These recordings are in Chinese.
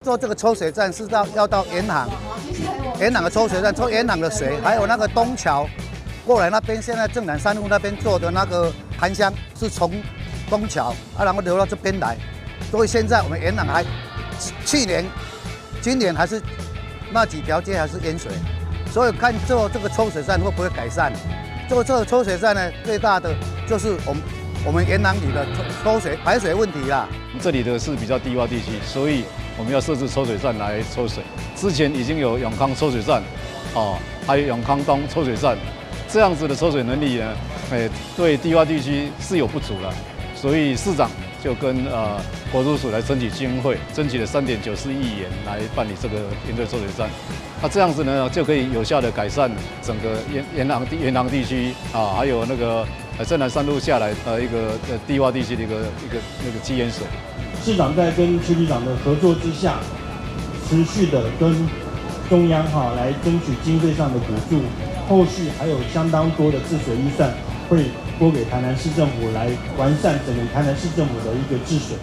做这个抽水站是要到沿航的抽水站，抽沿航的水，还有那个东桥过来那边，现在正南山路那边做的那个涵箱是从东桥然后流到这边来，所以现在我们沿航还今年还是那几条街还是淹水，所以看做这个抽水站会不会改善？做这个抽水站呢，最大的就是我们沿航里的排水问题啦。这里的是比较低洼地区，所以我们要设置抽水站来抽水。之前已经有永康抽水站，还有永康东抽水站，这样子的抽水能力呢，对低洼地区是有不足了，所以市长就跟国土署来争取经费，争取了3.94亿元来办理这个应对抽水站。那这样子呢，就可以有效的改善整个沿航地区还有那个正南山路下来一个低洼地区的一个积淹水。市长在跟区局长的合作之下，持续的跟中央来争取经费上的补助，后续还有相当多的治水预算会拨给台南市政府来完善整个台南市政府的一个治水。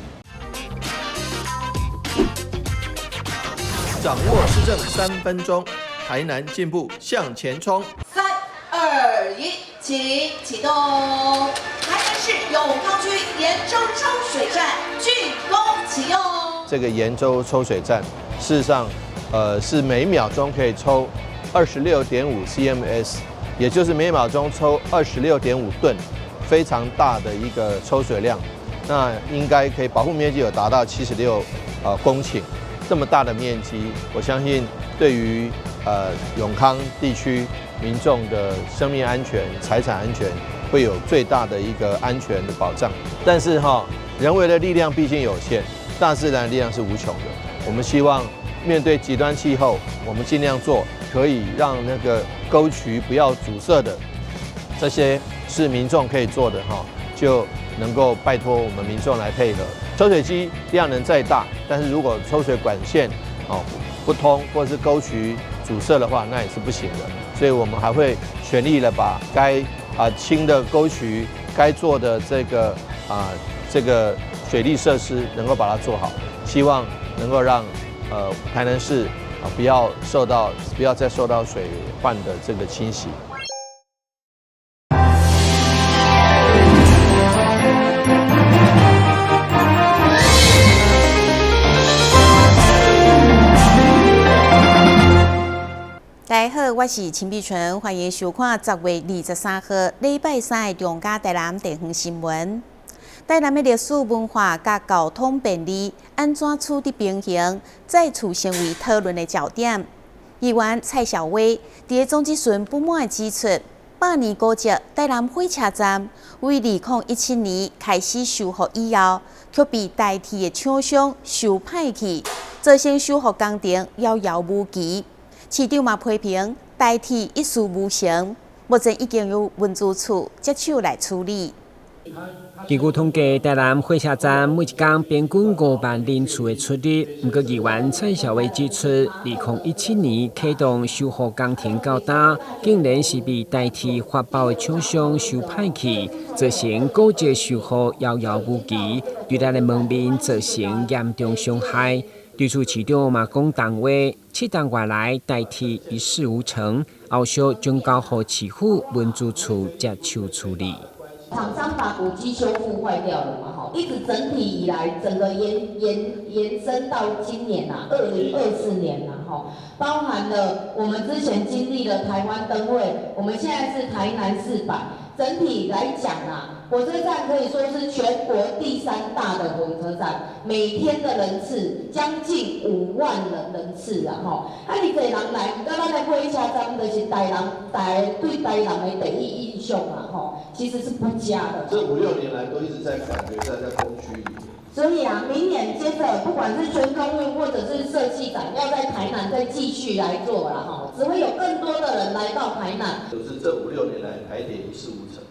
掌握市政3分钟，台南进步向前冲。3、2、1，请启动！台南市永康区盐州抽水站竣工启用。这个盐州抽水站，事实上，是每秒钟可以抽26.5 CMS， 也就是每秒钟抽26.5吨，非常大的一个抽水量。那应该可以保护面积有达到76公顷。这么大的面积，我相信对于永康地区民众的生命安全、财产安全会有最大的一个安全的保障。但是人为的力量毕竟有限，大自然的力量是无穷的。我们希望面对极端气候，我们尽量做可以让那个沟渠不要阻塞的，这些是民众可以做的就能够拜托我们民众来配合。抽水机量能再大，但是如果抽水管线不通，或者是沟渠阻塞的话，那也是不行的。所以我们还会全力的把该清的沟渠、该做的这个水利设施能够把它做好，希望能够让台南市不要再受到水患的这个侵袭。大家好，我是陈碧纯，欢迎收看10月23号礼拜3的中嘉台南地方新闻。台南的历史文化甲交通便利安怎处理平衡，再次成为讨论的焦点。议员蔡小薇在总咨询不满指出，100年古迹台南火车站为2017年开始修复以后，却被代替的厂商收歹去，造成修复工程遥遥无期。市长嘛批评代替一事无成，目前已经由文资处接手来处理。根据统计，台南火车站每一天平均5万人次的出入。不过，议员蔡小薇指出，2017年启动修复工程到今，竟然是被代替发包的厂商收歹去，造成古迹修复遥遥无期，对咱的门面造成严重伤害。对此，市长嘛讲重话，7档月来代替一事无成，后续将交予市府文资处接手处理。厂商把古迹修复坏掉了嘛，一直整体以来，整个延伸到今年2024年包含了我们之前经历了台湾灯会，我们现在是台南400，整体来讲火车站可以说是全国第3大的火车站，每天的人次将近5万人次你这人来，不过咱的火车站就是对台人的第一印象其实是不佳的。这5、6年来都一直在感觉在工区里。所以明年接着不管是全空运或者是设计展，要在台南再继续来做了只会有更多的人来到台南。就是这5、6年来台铁一事无成。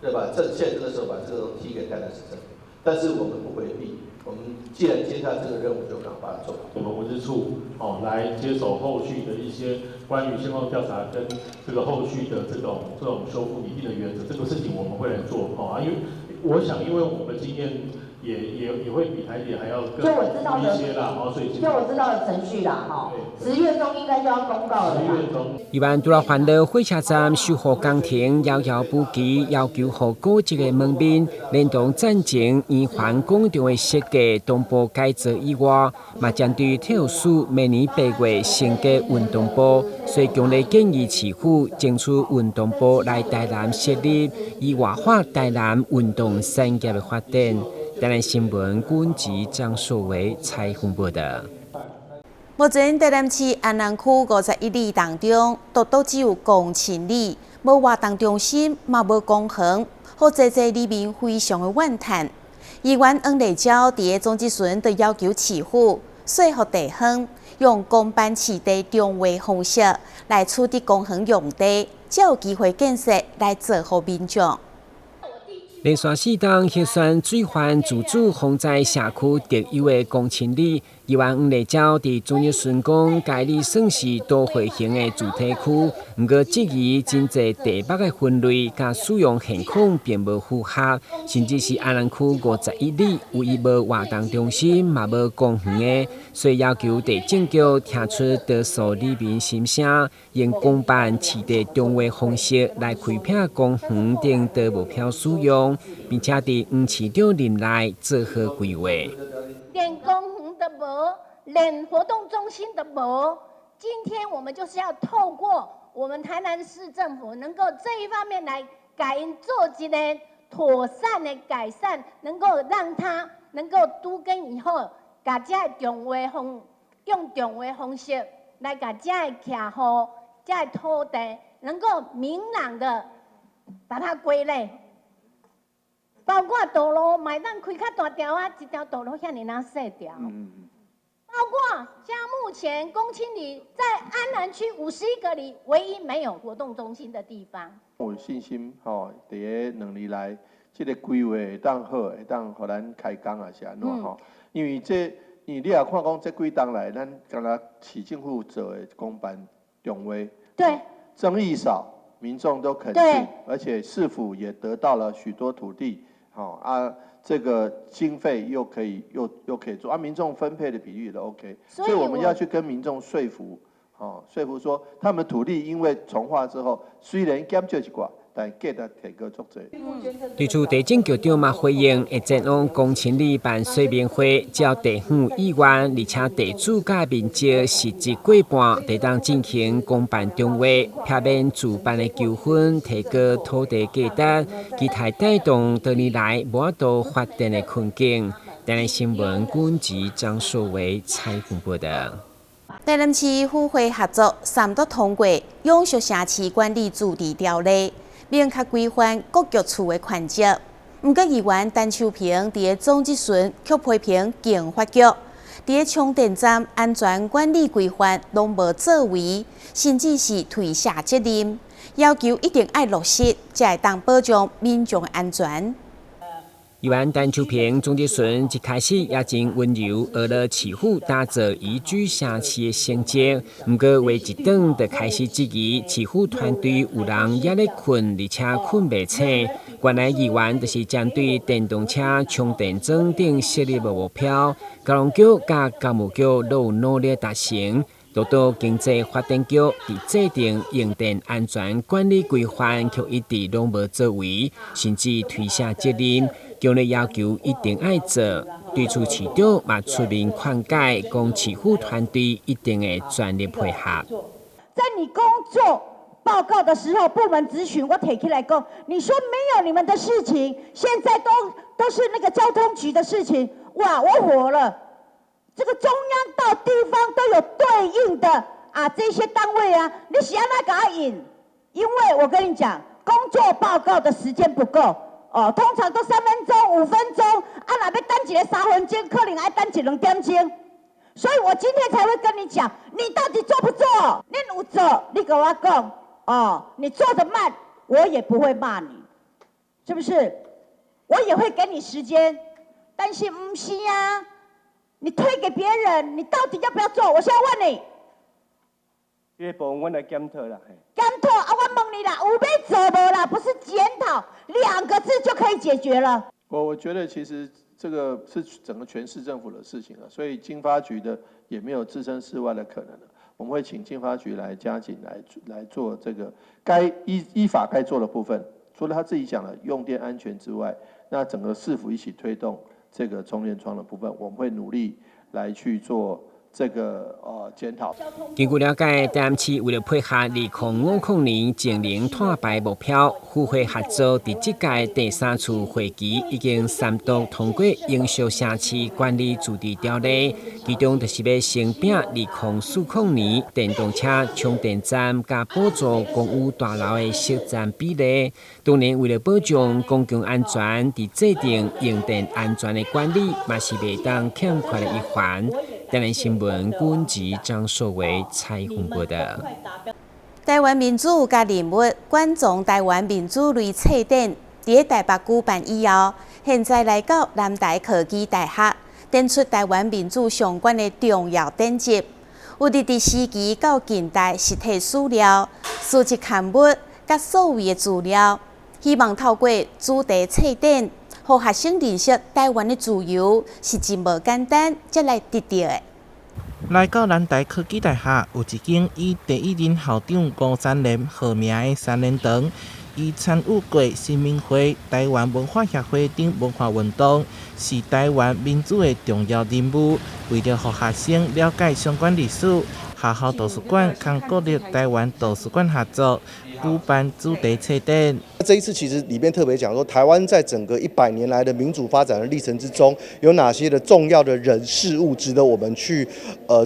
对吧？现在这个时候把这个踢给台南市政府，但是我们不回避，我们既然接下这个任务，就赶快把它做好。我们文资处来接手后续的一些关于现况调查跟这个后续的这种修复拟定的原则，这个事情我们会来做因为我想，因为我们经验也会比台铁还要更就我知道的一些啦，所以就我知道的程序啦，10月中应该就要公告了啦。一般除了欢乐火车站修复工程遥遥无期，要求和高级的门面，连同战前圆环广场的设计同步改造以外，嘛针对体育署明年8月升格运动部，所以强烈建议市府争取运动部来台南设立，以活化台南运动产业的发展。台南新闻管制张硕维采访报道。目前台南市安南区51里当中，独只有公亲里，无活动中心，嘛无公园，好济里面非常的怨叹。议员黄丽娇伫总质询，就要求市府说服地方，用公办市地中划方式来处理公园用地，才有机会建设来造福民众。连续4档核酸水患自主防灾社区特有的公亲里，议员黄丽娇伫总日宣讲，该里算是多会型的主题区，不过质疑真侪地北的分类甲使用现况并无符合，甚至是安南区51里唯一无活动中心嘛无公园的，所以要求地政局听出多数里民心声，用公办市地中划方式来开辟公园等多无票使用。并且伫黄市长任内做好规划。连公园都无，连活动中心都无。今天我们就是要透过我们台南市政府，能够这一方面来做一个妥善的改善，能够让它能够都更以后，把这中划用中划方式来把这徛户、这土地能够明朗的把它归类。包括道路，买当开较大条啊，一条道路遐尼那细条。包括像目前公亲里在安南区51个里，唯一没有活动中心的地方。我有信心，第2年来，这个规划会当好，会当互咱开工啊是安怎吼？因为你也看讲这几档来，咱敢若市政府做的公办中划，对，争议少，民众都肯定，而且市府也得到了许多土地。这个经费又可以做民众分配的比率都 OK， 所以我们要去跟民众说服，说服说他们土地因为重划之后，虽然减少一寡，但价值提高足多。对此，地政局长嘛回应，会前往公亲里办说明会，召地方议员，而且地主甲面积实际过半，得当进行公办中划，避免主办的纠纷，提高土地价值，期待带动多年来无度发展的困境。台南新闻管制张硕维采访报道。台南市府会合作3读通过《永续城市管理治理条例》。明确规范各局处的权责。不过，议员陈秋平伫总质询却批评警发局伫充电站安全管理规范拢无作为，甚至是推卸责任，要求一定要落实，才会当保障民众的安全。议员陈秋平总质询一开始也真温柔，学了市府打造宜居城市的成绩。不过话一转，就开始质疑市府团队有人也咧困，而且困袂醒。原来议员就是针对电动车充电桩等设立的目标，交通局甲教育局都有努力达成。多多经济发展局伫制定用电安全管理规范，却一直拢无作为，甚至推卸责任。强烈要求一定要做，对此市长嘛出面劝解，讲市府团队一定会全力配合。在你工作报告的时候，部门咨询我提起来讲，你说没有你们的事情，现在都是那个交通局的事情，哇，我火了！这个中央到地方都有对应的这些单位你是要哪个引？因为我跟你讲，工作报告的时间不够。通常都3分钟、5分钟，若要等一个3分钟，可能要等1、2点钟。所以我今天才会跟你讲，你到底做不做？你有做，你跟我讲，你做得慢，我也不会骂你，是不是？我也会给你时间，但是不是啊？你推给别人，你到底要不要做？我现在问你。这个部分我来检讨啦。检讨我问你啦，有要做无啦？不是检讨，2个字就可以解决了。我觉得其实这个是整个全市政府的事情了，所以经发局的也没有置身事外的可能了。我们会请经发局来加紧来做这个依法该做的部分。除了他自己讲的用电安全之外，那整个市府一起推动这个充电桩的部分，我们会努力来去做这个检讨。根据了解，台南市为了配合2050年净零碳排目标，府会合作伫这届第3次会期已经3读通过《营造城市管理自治条例》，其中就是要升并2040年电动车充电站加补助公寓大楼的设站比例。当然，为了保障公共安全，伫制定用电安全的管理，嘛是袂当欠缺的一环。台南新闻军籍张硕维采访过的。台湾民主甲人物冠状台湾民主类册展，伫台北举办以后，现在来到南台科技大学，展出台湾民主相关的重要典籍，有伫史期到近代实体史料、书籍刊物甲所谓的资料，希望透过主题册展，互学生认识台湾的自由是真无简单，才来得到的。来到南台科技大学，有一间以第一任校长吴三连号名的三连堂。伊参与过新民会、台湾文化协会等文化运动，是台湾民主的重要人物。为了让学生了解相关历史，学校图书馆跟国立台湾图书馆合作，举办主题册展。这一次其实里面特别讲说，台湾在整个100年来的民主发展的历程之中，有哪些的重要的人事物值得我们去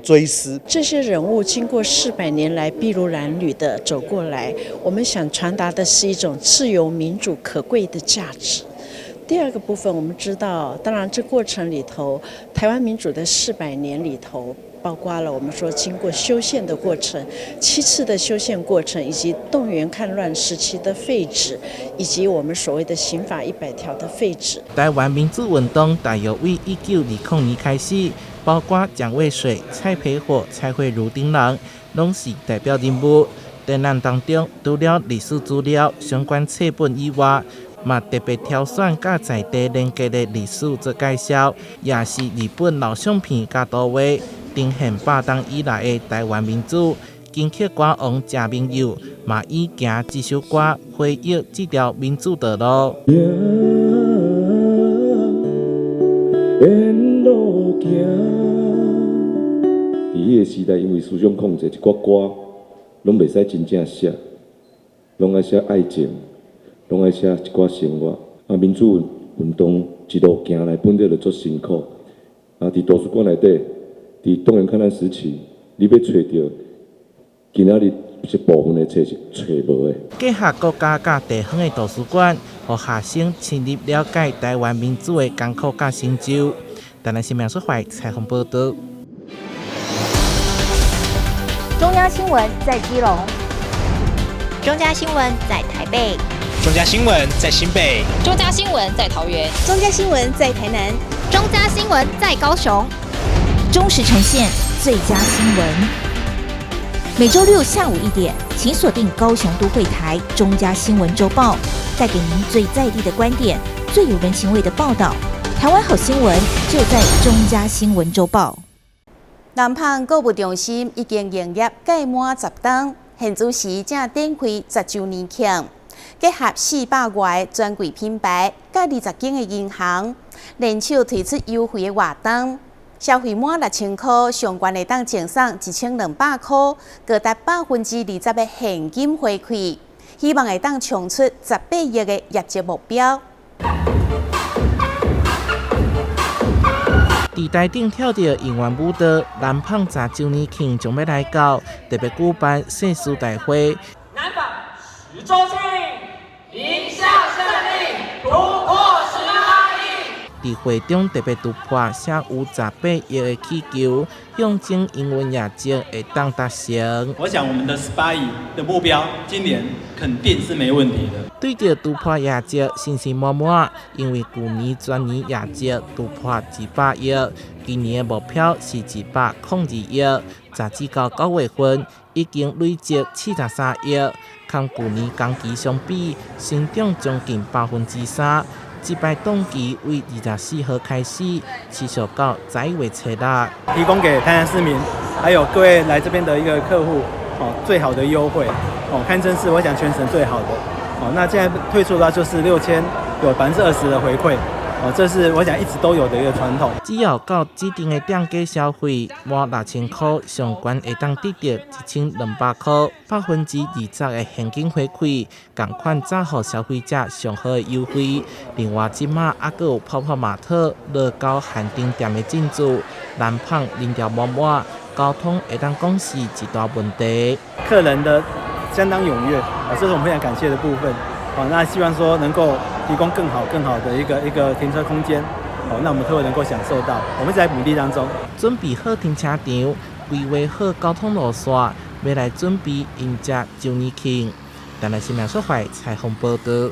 追思。这些人物经过400年来筚路蓝缕的走过来，我们想传达的是一种自由民主可贵的价值。第二个部分，我们知道，当然这过程里头，台湾民主的400年里头，包括了我们说经过修宪的过程，7次的修宪过程，以及动员戡乱时期的废止，以及我们所谓的刑法100条的废止。台湾民主运动大约为1920年开始，包括蒋渭水、蔡培火、蔡慧如等人，拢是代表人物。展览当中，除了历史资料、相关册本以外，嘛特别挑选甲在地连接的历史做介绍，也是日本老相片甲图画，呈现8冬以来的台湾民主。金曲歌王谢明佑嘛以行这首歌回忆这条民主道路。沿路行，伫迄个时代，因为思想控制，一寡歌拢袂使真正写，拢爱写爱情。拢爱写一寡生活，民主运动一路行来，本来就足辛苦。伫图书馆内底，伫动员戡乱时期，你要找到今仔日一部分的册是找无的。结合国家甲地方的图书馆，互学生深入了解台湾民主的艰苦甲成就。台南新闻社会采访报道。中央新闻在基隆，中嘉新闻在台北。中嘉新闻在新北，中嘉新闻在桃园，中嘉新闻在台南，中嘉新闻在高雄，忠实呈现最佳新闻。每周六下午1点，请锁定高雄都会台中嘉新闻周报，带给您最在地的观点，最有人情味的报道。台湾好新闻就在中嘉新闻周报。南胖购物中心已经营业届满10冬，现主时正展开10周年庆。结合400外专柜品牌，甲20间的银行，联手推出优惠的活动，消费满6000块，上悬会当赠送1200块，高达20%的现金回馈，希望会当冲出18亿的业绩目标。伫台顶跳着营员舞蹈，南胖10周年庆将要来到，特别举办盛事大会。南纺10周庆，迎向胜利，突破18亿。伫会中特别突破写有18亿的气球，象征营运业绩会当达成。我想我们的18亿的目标，今年肯定是没问题的。对着突破业绩信心满满，因为去年全年业绩突破200亿，今年的目标是102亿。截至到9月份，已经累积73亿，跟去年同期相比，成长将近3%。祭拜动期为24号开始，持续到10月7日。提供给台南市民还有各位来这边的一个客户最好的优惠堪称是我想全省最好的那现在推出的就是6000有20%的回馈这是我想一直都有的一个传统。只要到指定的店家消费满6000块，上悬会当得到1200块，20%的现金回馈，同款再予消费者上好的优惠。另外，即马还有泡泡玛特、乐高限定店的进驻，难胖人潮满满，交通会当讲是一大问题。客人的相当踊跃这是我们非常感谢的部分那希望说能够提供更好的一个停车空间那我们客户能够享受到，我们在努力当中。准备好停车场，规划好交通路线，要来准备迎接周年庆。台南新闻所会采访报道。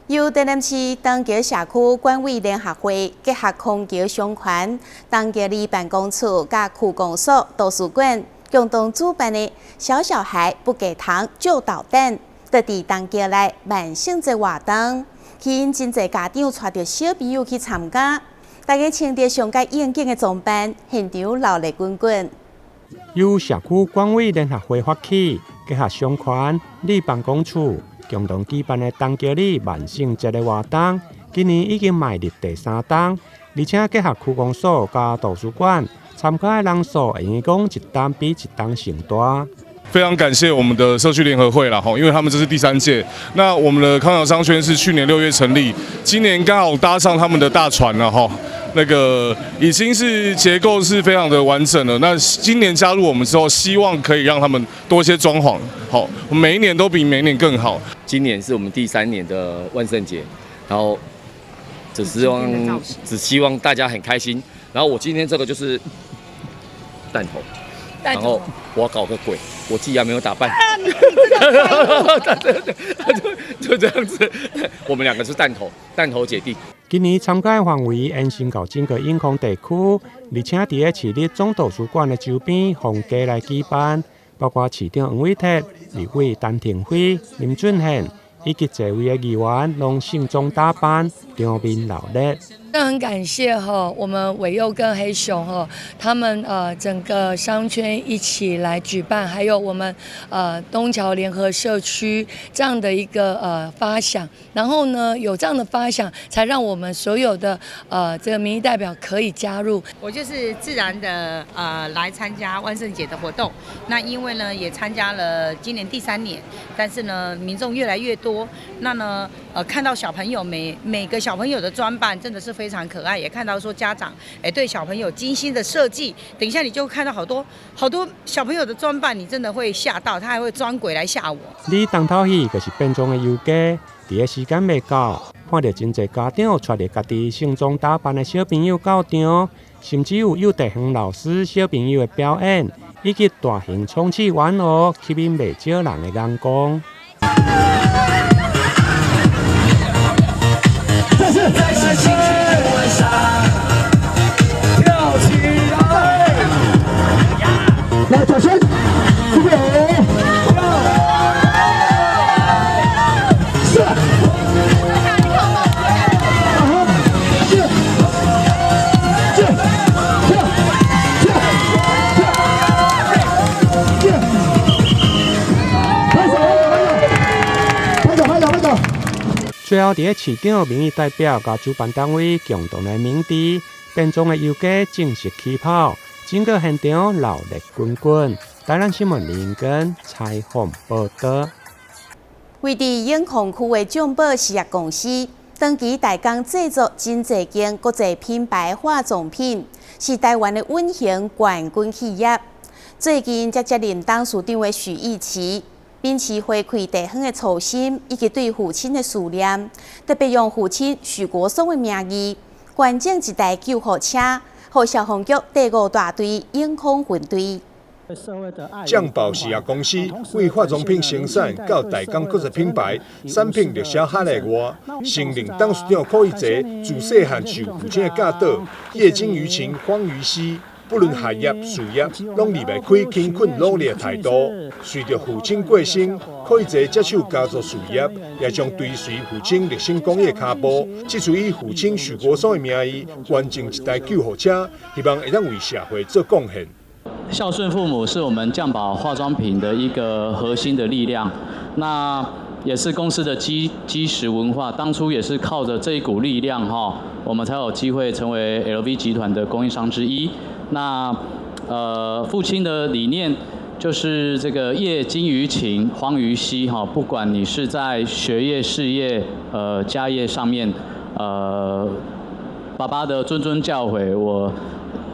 由台南市东桥社区管委联合会结合空桥商圈、东桥里办公处、甲区公所、图书馆共同主办的“小小孩不给糖就捣蛋”。在东桥内万圣节活动，吸引真侪家长带着小朋友去参加，大家穿着上界应景的装扮，现场热闹滚滚。由社区管委联合会发起，结合商圈、里办公处共同举办的东桥里万圣节的活动，今年已经迈入第3档，而且结合区公所加图书馆，参加的人数会用讲一档比一档上大。非常感谢我们的社区联合会啦，因为他们这是第3届。那我们的康桥商圈是去年6月成立，今年刚好搭上他们的大船了哈。那个已经是结构是非常的完整了。那今年加入我们之后，希望可以让他们多一些装潢，好，每一年都比每一年更好。今年是我们第3年的万圣节，然后只希望大家很开心。然后我今天这个就是弹头。然后我要搞个鬼，我自己还没有打扮，就这样子。我们2个是弹头姐弟。今年参加范围延伸到整个永康地区，而且伫咧市立总图书馆的周边放假来举办，包括市长黄伟哲、立委陈廷辉、林俊宪以及这位的议员，拢盛装打扮，场面热烈。那很感谢我们伟佑跟黑熊他们整个商圈一起来举办，还有我们东桥联合社区这样的一个发想，然后呢有这样的发想，才让我们所有的这个民意代表可以加入。我就是自然的来参加万圣节的活动，那因为呢也参加了今年第3年，但是呢民众越来越多，那呢看到小朋友每个小朋友的装扮真的是非常可爱，也看到说家长对小朋友精心的设计，等一下你就看到好多小朋友的装扮，你真的会吓到，他还会装鬼来吓我。你当头戏就是变装的游家，伫个时间未到，看到真侪家长带着家己盛装打扮的小朋友到场，甚至有幼稚园老师小朋友的表演，以及大型充气玩偶，吸引未少人的眼光。在是情绪晚上，跳起来！来，掌声！预备，最后，伫市长民意代表甲主办单位共同的鸣笛，变装的游家正式起跑，整个现场热闹滚滚。台南新闻林根采访报道。位伫永康区的众宝实业公司，长期代工制作真侪件国际品牌化妆品，是台湾的稳型冠军企业。最近才接任董事长的许义奇。秉持回馈地方的初心，以及对父亲的思念，特别用父亲许国松的名义，捐赠一台救护车，给消防局第5大队永康分队。酱爆实业公司为化妆品生产到代工国际品牌产品热销海内外，承认董事长柯以哲自细汉就父亲的教导，业精于勤，荒于嬉。不论学业、事业，拢离袂开勤恳努力的态度。随着父亲过身，柯以济接手家族事业，也将追随父亲立身公益脚步，这次以父亲许国松的名义，完成一台救护车，希望会当为社会做贡献。孝顺父母是我们酱宝化妆品的一个核心的力量，那也是公司的基石文化。当初也是靠着这一股力量我们才有机会成为 LV 集团的供应商之一。那父亲的理念就是这个业精于勤，荒于嬉不管你是在学业、事业、家业上面，爸爸的谆谆教诲，我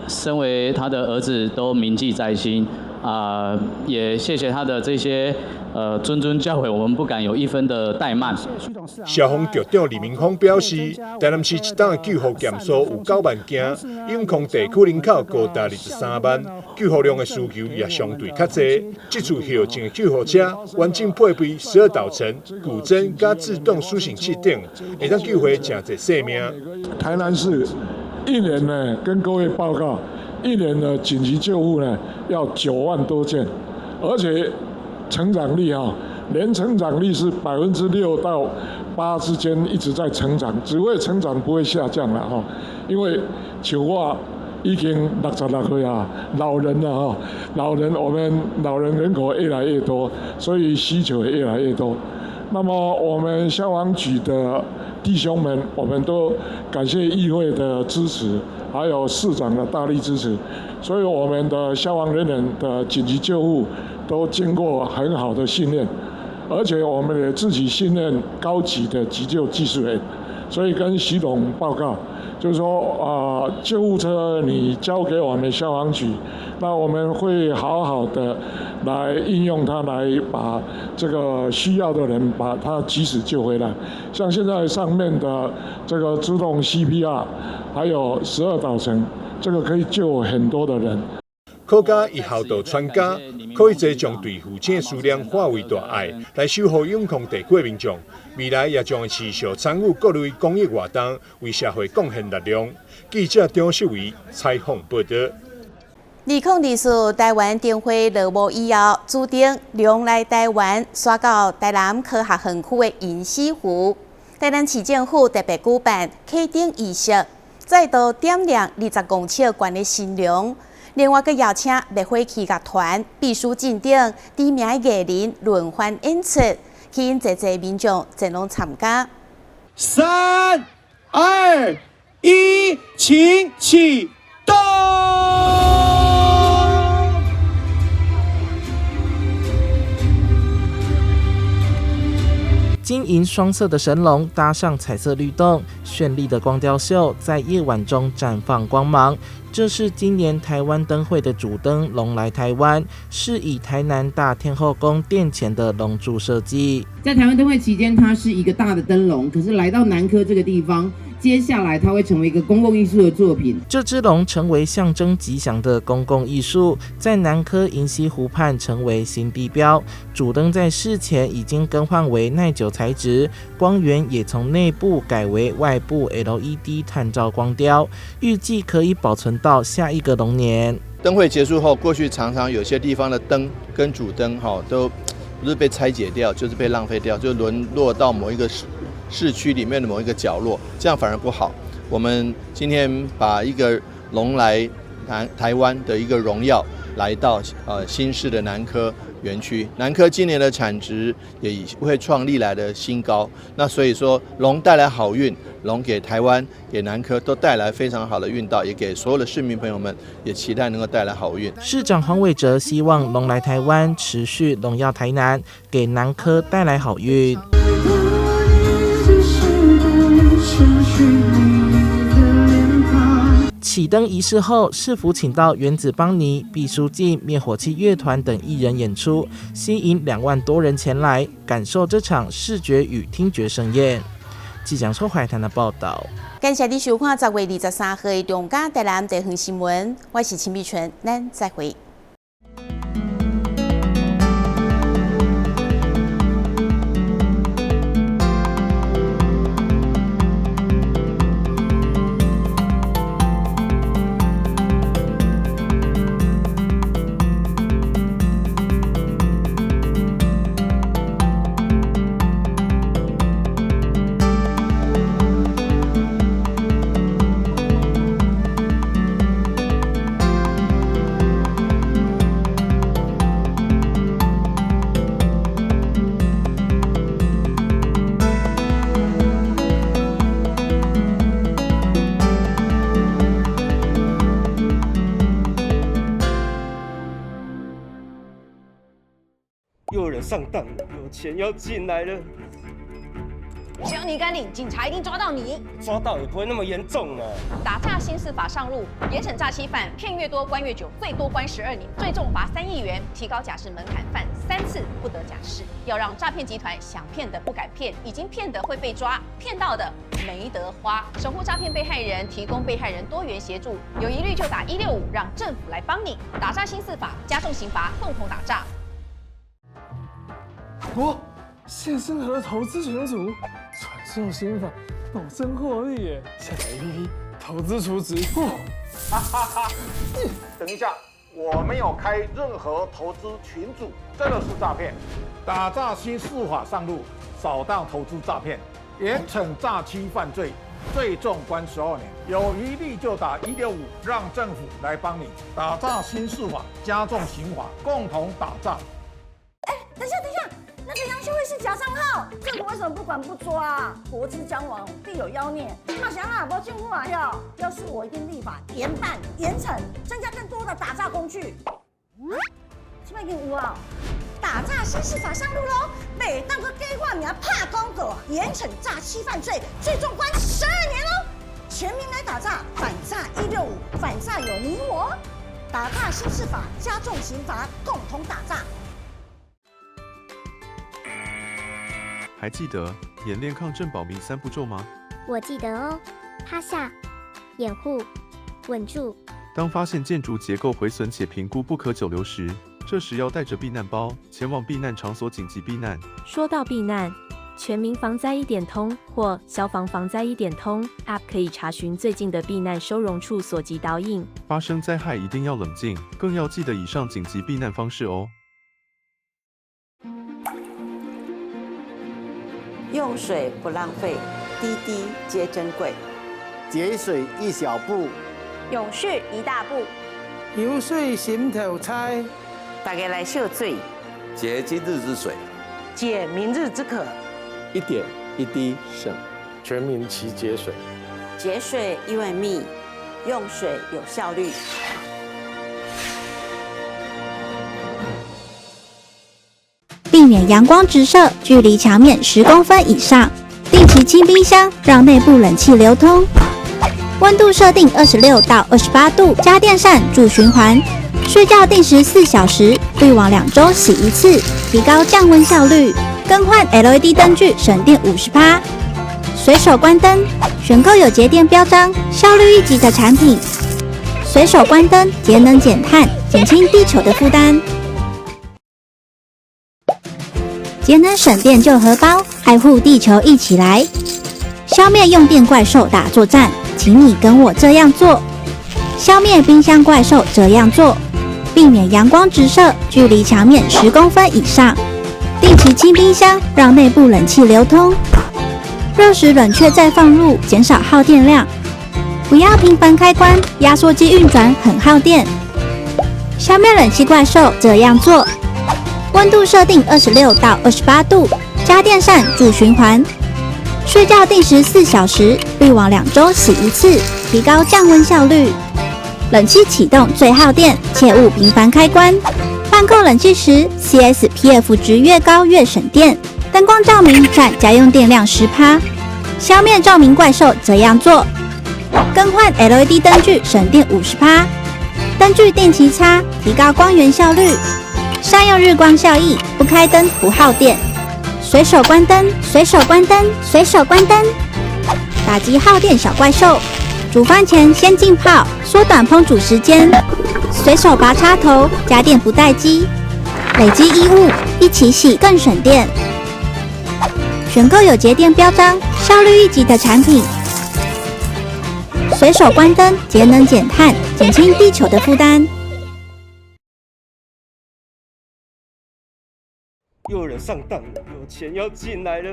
身为他的儿子都铭记在心也谢谢他的这些谆谆教诲，我们不敢有一分的怠慢。消防局长李明峰表示，台南市一档的救护件数有9万件，永康地区人口高达23万，救护量的需求也相对较济。这次后进的救护车完整配备12道程、骨针加自动苏醒器等，会当救回真侪生命。台南市一年呢，跟各位报告，一年的紧急救护呢要9万多件，而且成长率年成长率是6%到8%之间一直在成长，只会成长不会下降了因为像我已经66岁老人了我们老人人口越来越多，所以需求也越来越多。那么我们消防局的弟兄们，我们都感谢议会的支持，还有市长的大力支持，所以我们的消防人员的紧急救护都经过很好的训练，而且我们也自己训练高级的急救技术员，所以跟徐董报告，就是说救护车你交给我们消防局，那我们会好好的来应用它，来把这个需要的人把他及时救回来。像现在上面的这个自动 CPR， 还有12道程，这个可以救很多的人。科家以孝道传家，可以济将对父亲的思念化为大爱，来守护永康地区的民众。未来也将会持续参与各类公益活动，为社会贡献力量。记者张秀维采访报道。2024台湾灯会落幕以后，注定龙来台湾刷到台南科学园区的银丝湖。台南市政府特别举办启灯仪式，再度点亮20公尺高的新龙。另外，佮邀请烈火器乐团、秘书进等知名艺人轮番演出，吸引侪民众前往参加。3、2、1，请启动！金银双色的神龙搭上彩色律动，绚丽的光雕秀在夜晚中绽放光芒。这是今年台湾灯会的主灯龙来台湾，是以台南大天后宫殿前的龙柱设计。在台湾灯会期间，它是一个大的灯笼，可是来到南科这个地方，接下来它会成为一个公共艺术的作品。这只龙成为象征吉祥的公共艺术，在南科银溪湖畔成为新地标。主灯在事前已经更换为耐久材质，光源也从内部改为外部 LED 探照光雕，预计可以保存到下一个龙年。灯会结束后，过去常常有些地方的灯跟主灯都不是被拆解掉，就是被浪费掉，就沦落到某一个市区里面的某一个角落，这样反而不好。我们今天把一个龙来台湾的一个荣耀来到新市的南科园区，南科今年的产值也会创历来的新高。那所以说，龙带来好运，龙给台湾、给南科都带来非常好的运道，也给所有的市民朋友们也期待能够带来好运。市长黄伟哲希望龙来台湾持续荣耀台南，给南科带来好运。启灯仪式后，市府请到原子邦尼、毕书尽、灭火器乐团等艺人演出，吸引2万多人前来感受这场视觉与听觉盛宴。记者邱怀谈的报道。感谢你收看10月23号的中嘉台南地方新闻，我是秦碧纯，咱再会。又有人上当了，有钱要进来了。只要你敢领，警察一定抓到你。抓到也不会那么严重啊。打诈新司法上路，严惩诈欺犯，骗越多关越久，最多关12年，最重罚3亿元，提高假释门槛，犯3次不得假释。要让诈骗集团想骗的不敢骗，已经骗的会被抓，骗到的没得花。守护诈骗被害人，提供被害人多元协助，有疑虑就打165，让政府来帮你。打诈新司法，加重刑罚，共同打诈。现身河投资群组，传授心法，保证获利耶！下载 APP， 投资储值。等一下，我没有开任何投资群组，这个是诈骗。打诈新司法上路，扫荡投资诈骗，严惩诈欺犯罪，最重关12年。有疑虑就打165，让政府来帮你。打诈新司法，加重刑罚，共同打诈。等一下。那个杨秀慧是假账号，政府为什么不管不抓啊？国之将亡，必有妖孽。马翔啊，不进户啊要是我一定立法严办严惩，增加更多的打诈工具。这边已经有啊，打诈新司法上路喽！每当个给我名怕公狗，严惩诈欺犯罪，最终关12年喽！全民来打诈，反诈165，反诈有你我。打诈新司法，加重刑罚，共同打诈。还记得演练抗震保密3步骤吗？我记得哦，趴下、掩护、稳住。当发现建筑结构毁损且评估不可久留时，这时要带着避难包前往避难场所紧急避难。说到避难，全民防灾1点通或消防防灾1点通 App 可以查询最近的避难收容处所及导引。发生灾害一定要冷静，更要记得以上紧急避难方式哦。用水不浪费，滴滴皆珍贵。节水1小步，永续1大步。游水心头猜，大家来秀水，节今日之水，解明日之渴。1点1滴省，全民齐节水。节水因为密，用水有效率。避免阳光直射，距离墙面10公分以上。定期清冰箱，让内部冷气流通。温度设定26到28度，家电扇助循环。睡觉定时4小时，滤网2周洗1次，提高降温效率。更换 LED 灯具，省电50%。随手关灯，选购有节电标章、效率1级的产品。随手关灯，节能减碳，减轻地球的负担。节能省电救荷包，爱护地球一起来！消灭用电怪兽大作战，请你跟我这样做。消灭冰箱怪兽这样做，避免阳光直射，距离墙面10公分以上。定期清冰箱，让内部冷气流通。热时冷却再放入，减少耗电量。不要频繁开关，压缩机运转很耗电。消灭冷气怪兽这样做。温度设定26到28度，家电扇助循环。睡觉定时4小时，滤网2周洗1次，提高降温效率。冷气启动最耗电，切勿频繁开关。换购冷气时 ，CSPF 值越高越省电。灯光照明占家用电量10%。消灭照明怪兽这样做。更换 LED 灯具省电50%。灯具定期擦，提高光源效率。善用日光效益，不开灯不耗电。随手关灯，随手关灯，随手关灯，打击耗电小怪兽。煮饭前先浸泡，缩短烹煮时间。随手拔插头，家电不待机。累积衣物一起洗更省电。选购有节电标章、效率1级的产品。随手关灯，节能减碳，减轻地球的负担。又有人上当了，有钱要进来了。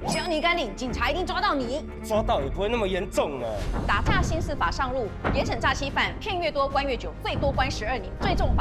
只要你敢领，警察一定抓到你。抓到也不会那么严重啊。打诈新司法上路，严惩诈欺犯，骗越多关越久，最多关12年，最重罚